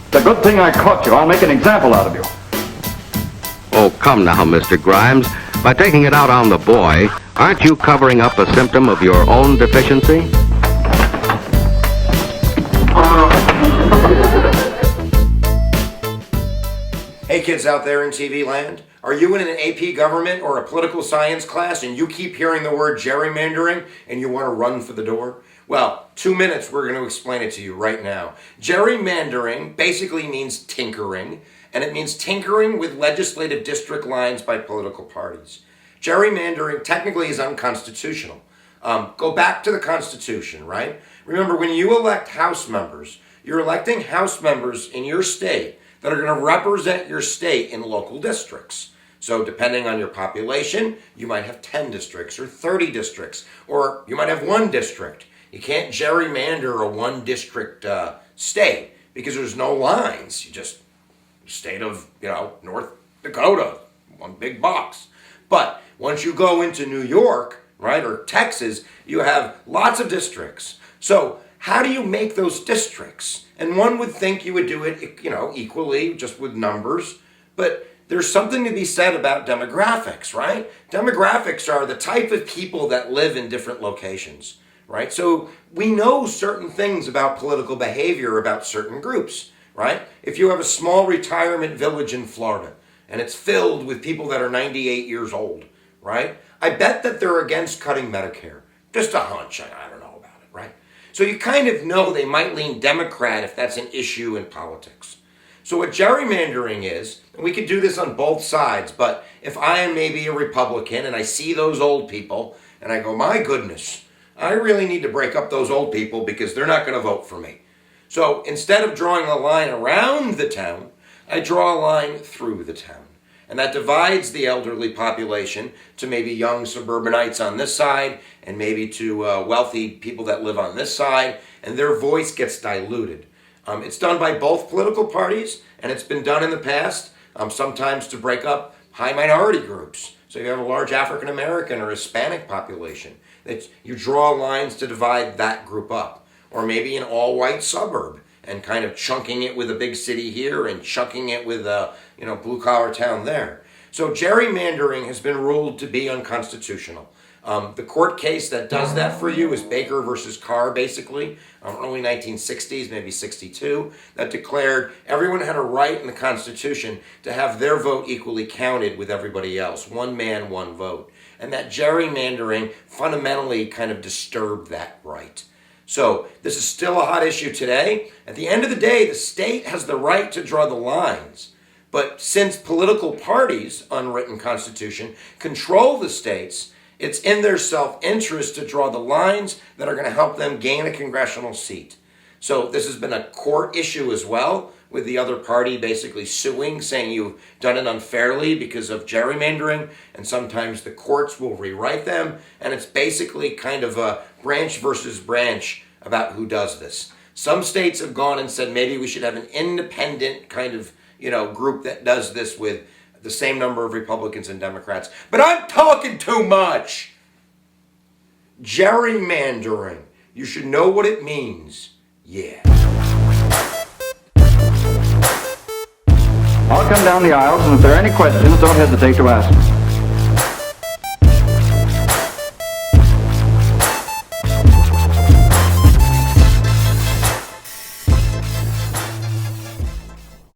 It's a good thing I caught you. I'll make an example out of you. Oh, come now, Mr. Grimes. By taking it out on the boy, aren't you covering up a symptom of your own deficiency? Hey kids out there in TV land, are you in an AP government or a political science class and you keep hearing the word gerrymandering and you want to run for the door? Well, 2 minutes, we're going to explain it to you right now. Gerrymandering basically means tinkering, and it means tinkering with legislative district lines by political parties. Gerrymandering technically is unconstitutional. Go back to the Constitution, right? Remember, when you elect House members, you're electing House members in your state that are going to represent your state in local districts. So depending on your population, you might have 10 districts or 30 districts, or you might have one district. You can't gerrymander a one district state because there's no lines. You just, state of, North Dakota, one big box. But once you go into New York, right, or Texas, you have lots of districts. So how do you make those districts? And one would think you would do it, equally, just with numbers. But there's something to be said about demographics, right? Demographics are the type of people that live in different locations, right? So we know certain things about political behavior about certain groups, right? If you have a small retirement village in Florida, and it's filled with people that are 98 years old, right? I bet that they're against cutting Medicare. Just a hunch, I don't know about it, right? So you kind of know they might lean Democrat if that's an issue in politics. So what gerrymandering is, and we could do this on both sides, but if I am maybe a Republican and I see those old people and I go, my goodness, I really need to break up those old people because they're not going to vote for me. So instead of drawing a line around the town, I draw a line through the town. And that divides the elderly population to maybe young suburbanites on this side and maybe to wealthy people that live on this side, and their voice gets diluted. It's done by both political parties, and it's been done in the past, sometimes to break up high minority groups. So if you have a large African American or Hispanic population, you draw lines to divide that group up. Or maybe an all-white suburb, and kind of chunking it with a big city here and chunking it with a blue-collar town there. So gerrymandering has been ruled to be unconstitutional. The court case that does that for you is Baker versus Carr, basically, early 1960s, maybe 62, that declared everyone had a right in the Constitution to have their vote equally counted with everybody else. One man, one vote. And that gerrymandering fundamentally kind of disturbed that right. So this is still a hot issue today. At the end of the day, the state has the right to draw the lines. But since political parties, unwritten constitution, control the states, it's in their self-interest to draw the lines that are going to help them gain a congressional seat. So this has been a court issue as well, with the other party basically suing, saying you've done it unfairly because of gerrymandering, and sometimes the courts will rewrite them, and it's basically kind of a branch versus branch about who does this. Some states have gone and said maybe we should have an independent kind of, group that does this with the same number of Republicans and Democrats. But I'm talking too much. Gerrymandering. You should know what it means. Yeah. I'll come down the aisles, and if there are any questions, don't hesitate to ask.